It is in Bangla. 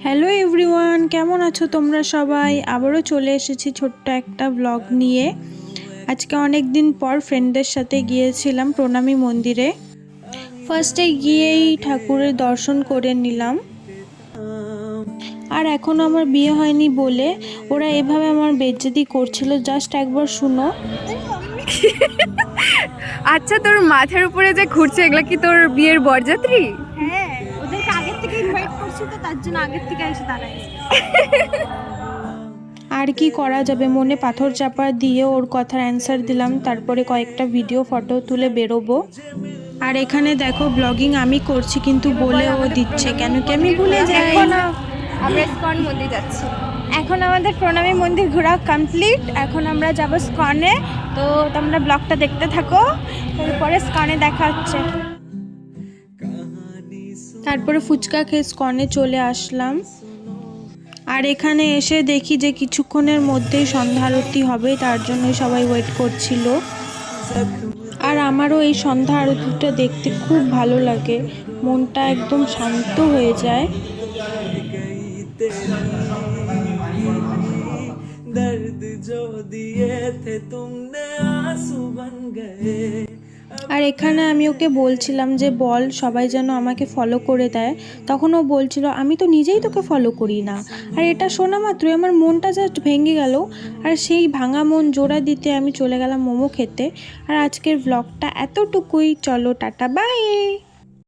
হ্যালো এভরিওয়ান, কেমন আছো তোমরা সবাই? আবারও চলে এসেছি ছোট্ট একটা ব্লগ নিয়ে। আজকে অনেক দিন পর ফ্রেন্ডদের সাথে গিয়েছিলাম প্রণামী মন্দিরে। ফার্স্টে গিয়েই ঠাকুরের দর্শন করে নিলাম। আর এখনও আমার বিয়ে হয়নি বলে ওরা এভাবে আমার বেজ্জতি করছিল, জাস্ট একবার শুনো। আচ্ছা, তোর মাথার উপরে যে ঘুরছে এগুলা কি তোর বিয়ের বরযাত্রী? হ্যাঁ, ওদেরকে আগের থেকে ইনভাইট করছি, তো তার জন্য আগের থেকে এসে দাঁড়ায়। আর কি করা যাবে, মনে পাথর চাপা দিয়ে ওর কথার অ্যান্সার দিলাম। তারপরে কয়েকটা ভিডিও ফটো তুলে বেরোবো। আর এখানে দেখো ব্লগিং আমি করছি, কিন্তু বলে ও দিচ্ছে কেন কি আমি ভুলে যাই। এখন আমরা ইসকন মন্দির যাচ্ছি। এখন আমাদের প্রণামী মন্দির ঘোরা কমপ্লিট। এখন আমরা যাব স্কনে, তো তোমরা ব্লগটা দেখতে থাকো, তারপরে স্কনে দেখা হচ্ছে। তারপরে ফুচকা খেয়ে স্কনে চলে আসলাম। আর এখানে এসে দেখি যে কিছুক্ষণের মধ্যেই সন্ধ্যা আরতি হবে, তার জন্য সবাই ওয়েট করছিল। আর আমারও এই সন্ধ্যা আরতিটা দেখতে খুব ভালো লাগে, মনটা একদম শান্ত হয়ে যায়। दर्द जो दिए थे तुमने आंसू बन गए। আর এখানে আমি ওকে বলছিলাম যে বল সবাই যেন আমাকে ফলো করে দেয়, তখন ও বলছিল আমি তো নিজেই তোকে ফলো করি না। আর এটা শোনা মাত্রই আমার মনটা জাস্ট ভেঙে গেল। আর সেই ভাঙা মন জোড়া দিতে আমি চলে গেলাম মোমো খেতে। আর আজকের ব্লগটা এতটুকুই, চলো টাটা বাই।